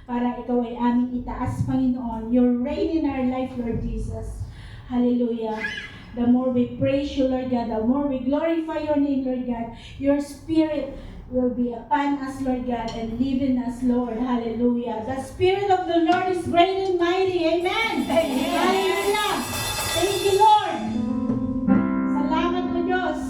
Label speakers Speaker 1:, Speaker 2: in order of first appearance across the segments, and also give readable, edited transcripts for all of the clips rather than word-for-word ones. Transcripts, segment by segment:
Speaker 1: para ikaw ay aming itaas, Panginoon. Your reign in our life, Lord Jesus. Hallelujah. The more we praise you, Lord God, the more we glorify your name, Lord God, your Spirit will be upon us, Lord God, and live in us, Lord. Hallelujah. The Spirit of the Lord is great and mighty. Amen. Amen. Hallelujah. Thank you, Lord. Salamat po, Diyos.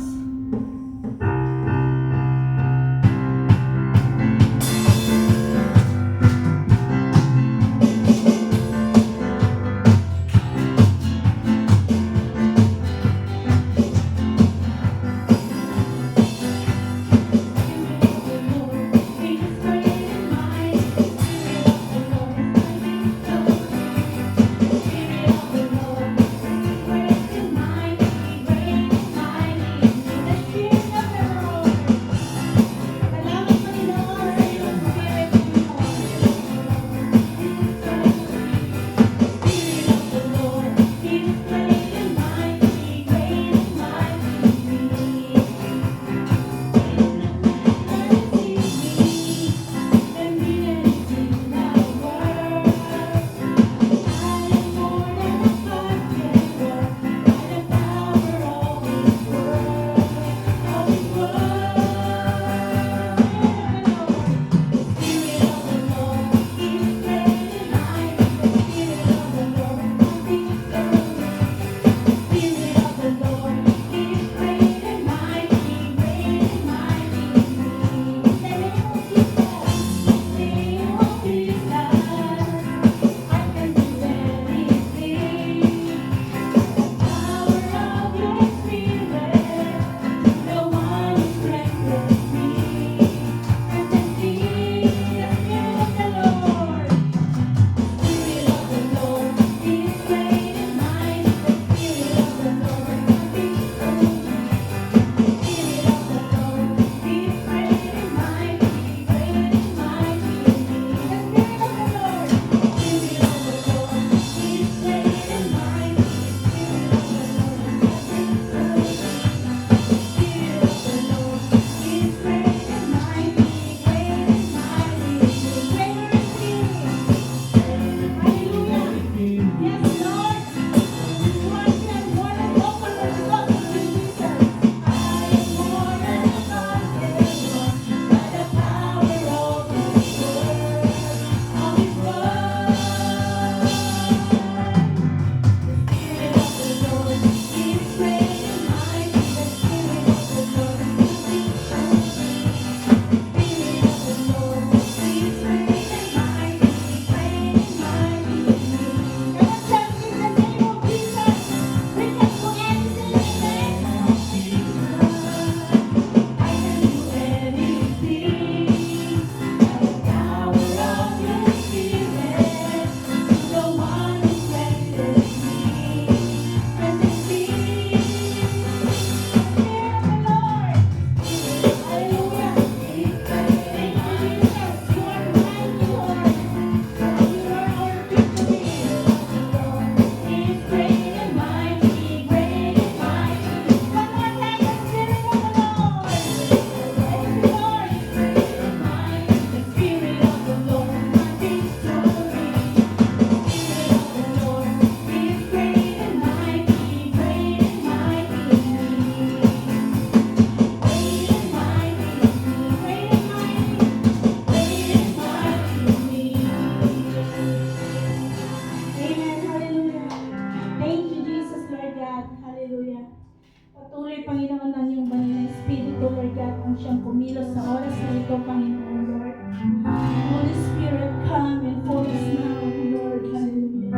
Speaker 1: Patuloy, Panginoon, ang iyong banal na Espiritu, Lord God, ang siyang kumilos sa oras na ito, Panginoon, Lord. Holy Spirit, come and fill us now, Lord. Hallelujah.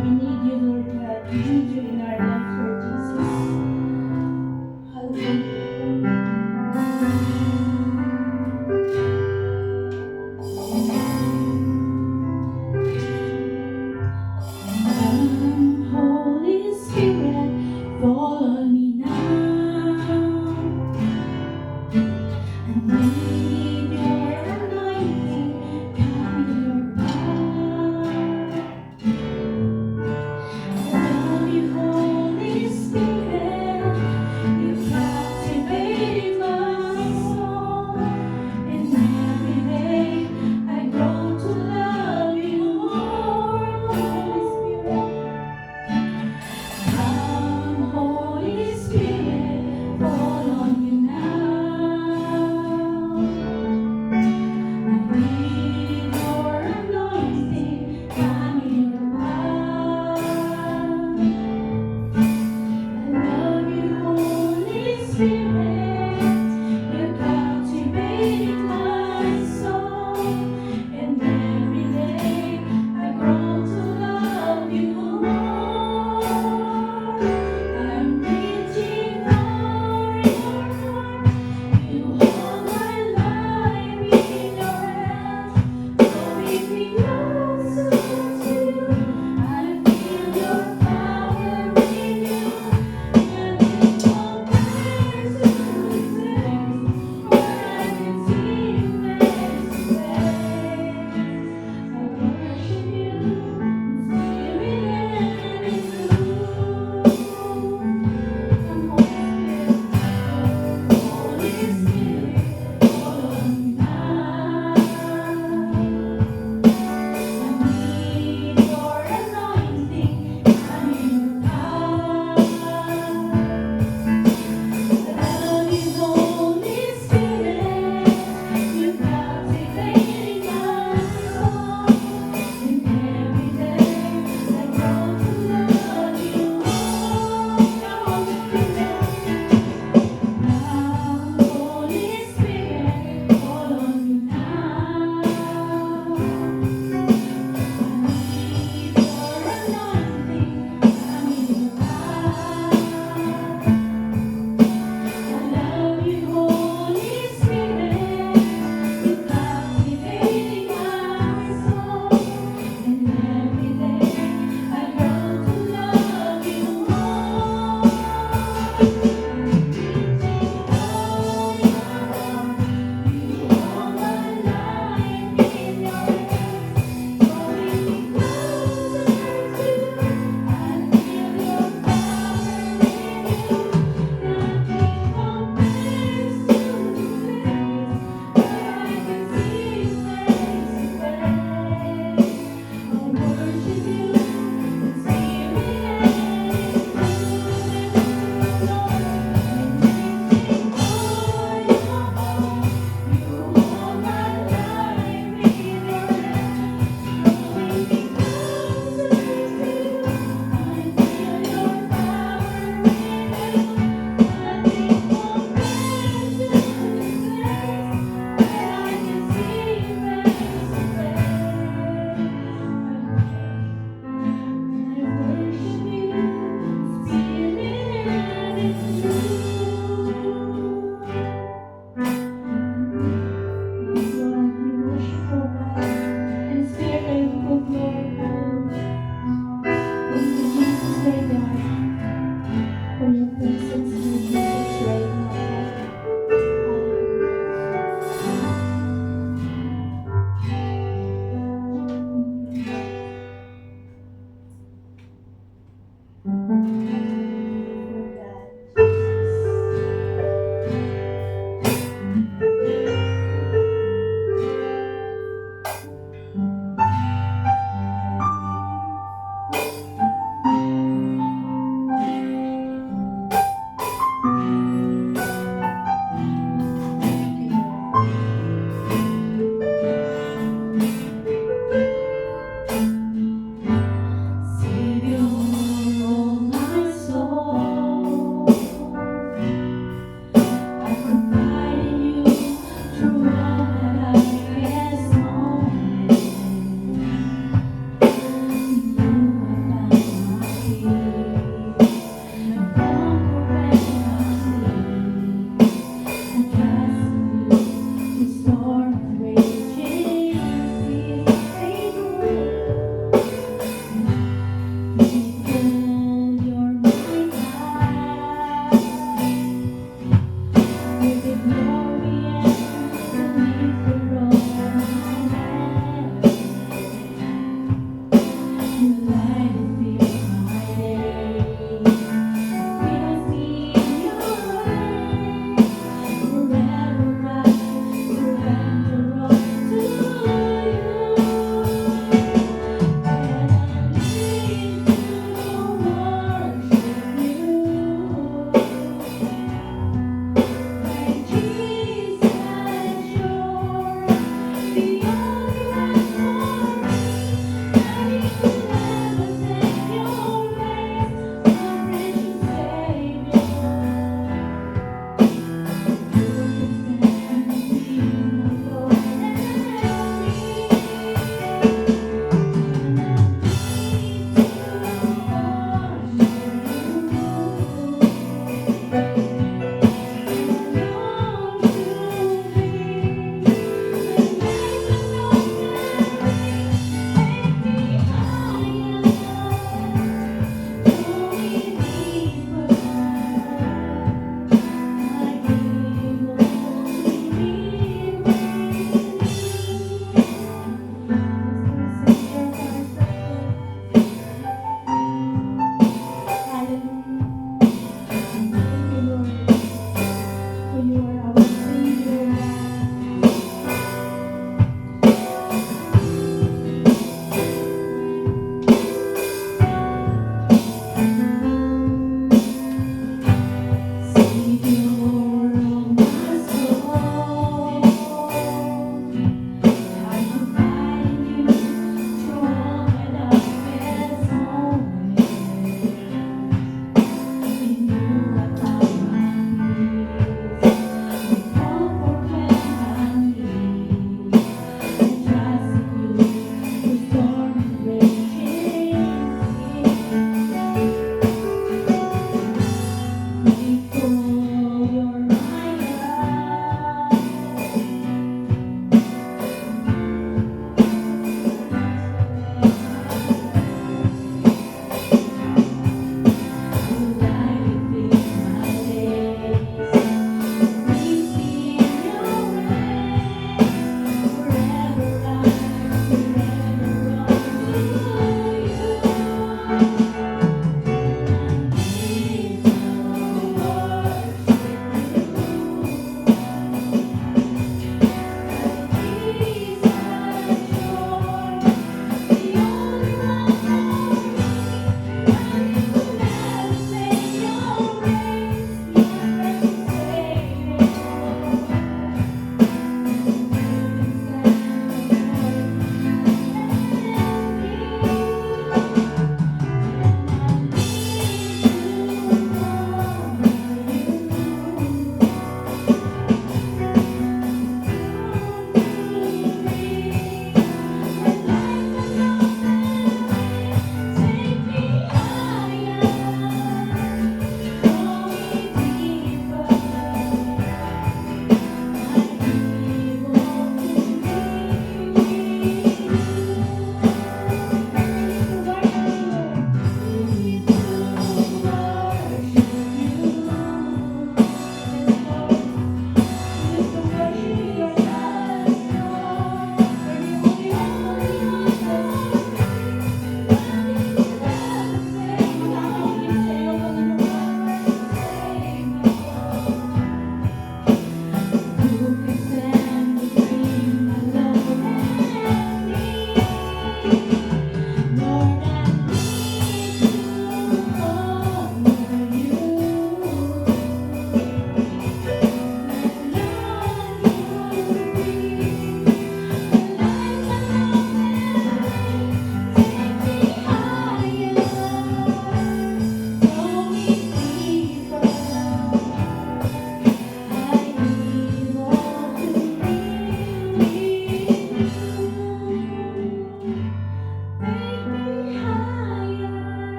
Speaker 1: We need you, Lord God. We need you in our life, Lord Jesus. Hallelujah. Holy Spirit, fall on me now. I need your anointing, come in your power.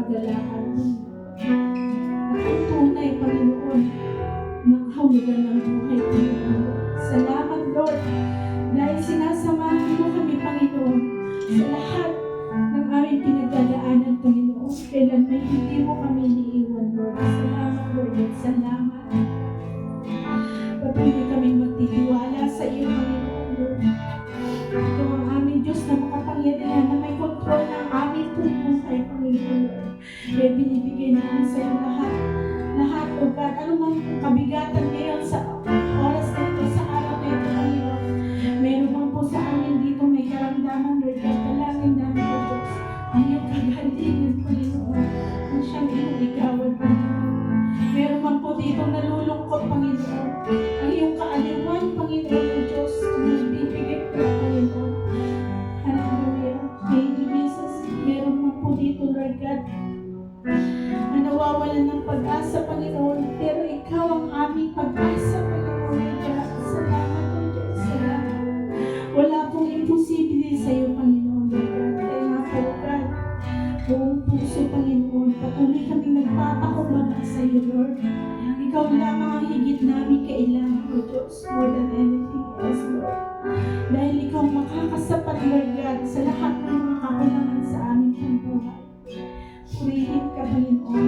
Speaker 1: kagalakan. At ang tunay, Panginoon, ng kahulugan ng buhay, Panginoon. Salamat, Lord, dahil sinasamahan mo kami, Panginoon, sa lahat ng aming pinagdadaanan, Panginoon. Kailan may hindi mo kami iniiwan, Lord. Salamat, Lord, at salamat. Patuloy kaming magtitiwala sa iyo, Panginoon, Lord. Ikaw ang aming Diyos na makapangyarihan na may kontrol ng aming buhay, Panginoon, Lord. Kaya binibigay namin sa iyo lahat. Lahat, O God, anumang kabigatan ngayon sa oras na ito, sa araw na ito, Panginoon. Meron man po sa amin dito may karamdaman, Lord. Kaya talangin namin, O Diyos, ang iyong kagalingan, Panginoon. Ang siyang iyong ikawan, Panginoon. Meron man po dito nalulungkot, Panginoon. Ang iyong kaaliwan, Panginoon, O Diyos, ang nagbibigay ko, Panginoon. Hallelujah. Thank you, Jesus. Meron man po dito, Lord God, na nawawalan ng pag-asa, Panginoon, pero ikaw ang aming pag-asa, Panginoon, Lord God. Salamat, O Diyos. Salamat. Wala pong imposible sa iyo, Panginoon, Lord God. Kaya nga po, God, buong puso, Panginoon, patuloy kami nagpapakumbaba sa iyo, Lord. Ikaw lamang ang higit namin kailangan, O Diyos, more than anything else, Lord. Dahil ikaw makakasapat, Lord God, sa lahat ng mga kakulangan sa aming buhay. Purihin ka, Panginoon,